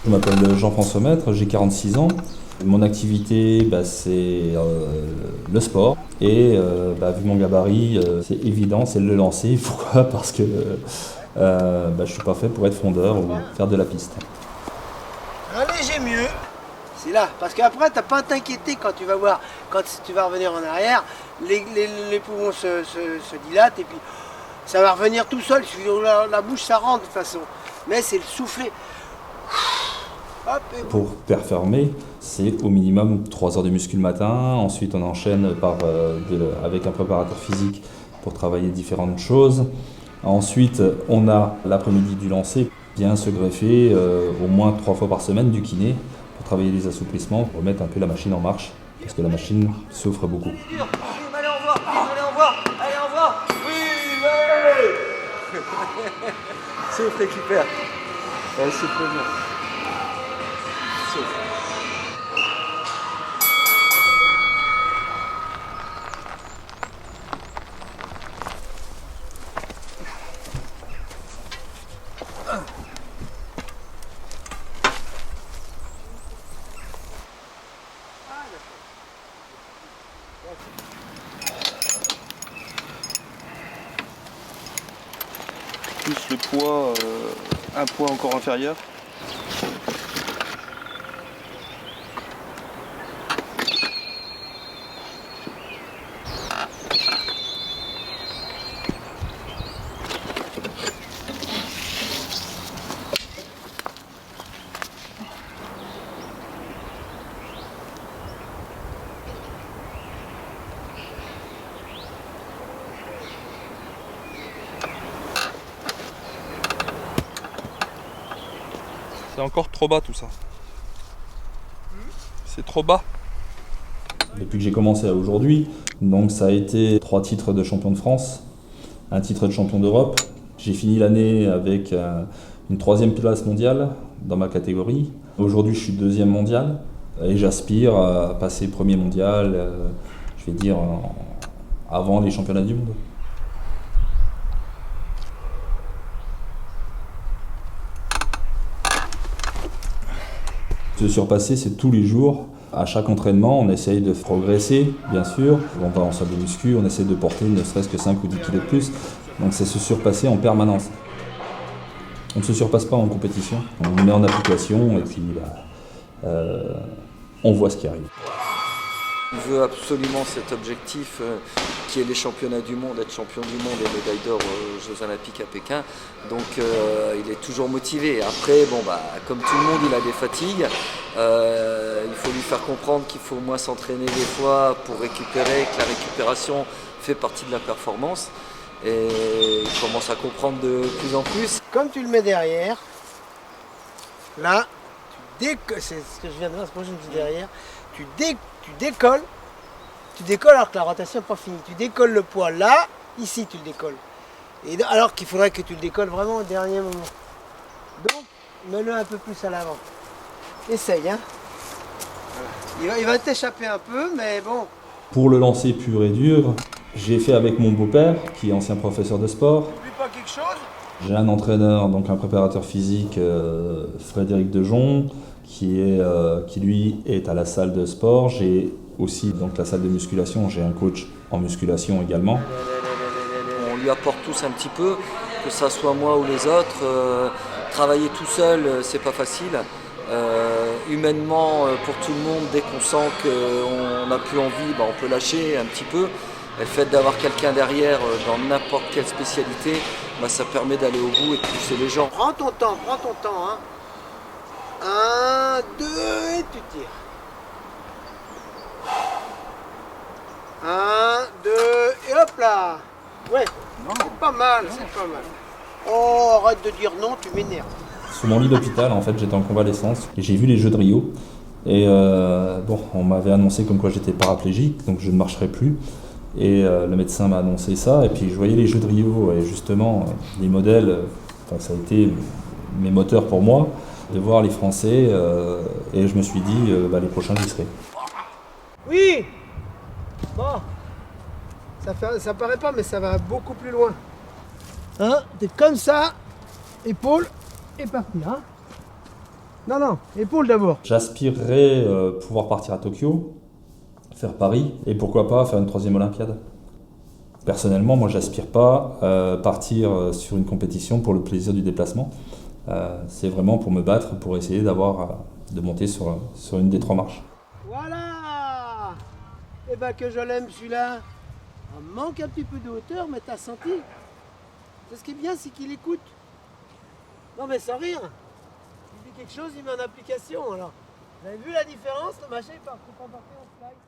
Je m'appelle Jean-François Maître, j'ai 46 ans. Mon activité, c'est le sport. Et vu mon gabarit, c'est évident, c'est le lancer. Pourquoi? Parce que je ne suis pas fait pour être fondeur ou faire de la piste. Un léger mieux, c'est là. Parce qu'après, tu n'as pas à t'inquiéter quand tu vas voir, quand tu vas revenir en arrière, les poumons se dilatent et puis ça va revenir tout seul. La bouche, ça rentre de toute façon. Mais c'est le souffler. Hop, Pour performer, c'est au minimum 3 heures de muscu le matin. Ensuite, on enchaîne avec un préparateur physique pour travailler différentes choses. Ensuite, on a l'après-midi du lancer, bien se greffer au moins 3 fois par semaine du kiné pour travailler les assouplissements, pour remettre un peu la machine en marche, parce que la machine souffre beaucoup. allez, au revoir, allez, au revoir. Oui, allez. Souffle, récupère. Ouais, souffle bien. Souffle. Plus le poids, un poids encore inférieur. C'est encore trop bas tout ça. C'est trop bas. Depuis que j'ai commencé à aujourd'hui, donc ça a été 3 titres de champion de France, un titre de champion d'Europe. J'ai fini l'année avec une 3e place mondiale dans ma catégorie. Aujourd'hui, je suis 2e mondial et j'aspire à passer 1er mondial, je vais dire, avant les championnats du monde. Se surpasser, c'est tous les jours. À chaque entraînement, on essaye de progresser, bien sûr. On va en salle de muscu, on essaie de porter ne serait-ce que 5 ou 10 kilos de plus. Donc c'est se surpasser en permanence. On ne se surpasse pas en compétition. On met en application et puis on voit ce qui arrive. On veut absolument cet objectif qui est les championnats du monde, être champion du monde et médaille d'or aux Jeux Olympiques à Pékin. Donc il est toujours motivé. Après, comme tout le monde, il a des fatigues. Il faut lui faire comprendre qu'il faut au moins s'entraîner des fois pour récupérer, que la récupération fait partie de la performance. Et il commence à comprendre de plus en plus. Comme tu le mets derrière, là, c'est ce que je viens de voir, c'est pour ça que je me dis derrière, tu décolles alors que la rotation n'est pas finie. Tu décolles le poids là, ici tu le décolles. Et alors qu'il faudrait que tu le décolles vraiment au dernier moment. Donc, mets-le un peu plus à l'avant. Essaye, hein. Il va t'échapper un peu, mais bon. Pour le lancer pur et dur, j'ai fait avec mon beau-père, qui est ancien professeur de sport. N'oublie pas quelque chose. J'ai un entraîneur, donc un préparateur physique, Frédéric Dejon, qui lui est à la salle de sport. J'ai aussi donc la salle de musculation, j'ai un coach en musculation également. On lui apporte tous un petit peu, que ça soit moi ou les autres. Travailler tout seul, c'est pas facile. Humainement, pour tout le monde, dès qu'on sent qu'on n'a plus envie, on peut lâcher un petit peu. Et le fait d'avoir quelqu'un derrière dans n'importe quelle spécialité, ça permet d'aller au bout et de pousser les gens. Prends ton temps, hein. 1, 2 et tu tires. 1, 2 et hop là. Ouais, c'est pas mal, c'est pas mal. Oh, arrête de dire non, tu m'énerves. Sur mon lit d'hôpital, en fait, j'étais en convalescence et j'ai vu les Jeux de Rio. Et on m'avait annoncé comme quoi j'étais paraplégique, donc je ne marcherais plus. Et le médecin m'a annoncé ça, et puis je voyais les Jeux de Rio, et justement, les modèles, ça a été mes moteurs pour moi, de voir les Français, et je me suis dit, les prochains, j'y serai. Oui. Bon, ça paraît pas, mais ça va beaucoup plus loin. Hein, t'es comme ça, épaule, et parti, hein. Non, non, épaule d'abord. J'aspirerais pouvoir partir à Tokyo, faire Paris, et pourquoi pas faire une 3e Olympiade. Personnellement, moi, j'aspire pas partir sur une compétition pour le plaisir du déplacement. C'est vraiment pour me battre, pour essayer de monter sur une des 3 marches. Voilà. Eh ben que je l'aime celui-là. Il manque un petit peu de hauteur, mais t'as senti. C'est ce qui est bien, c'est qu'il écoute. Non mais sans rire. Il dit quelque chose, il met en application alors. Vous avez vu la différence? Le machin il part, faut pas partir en slide.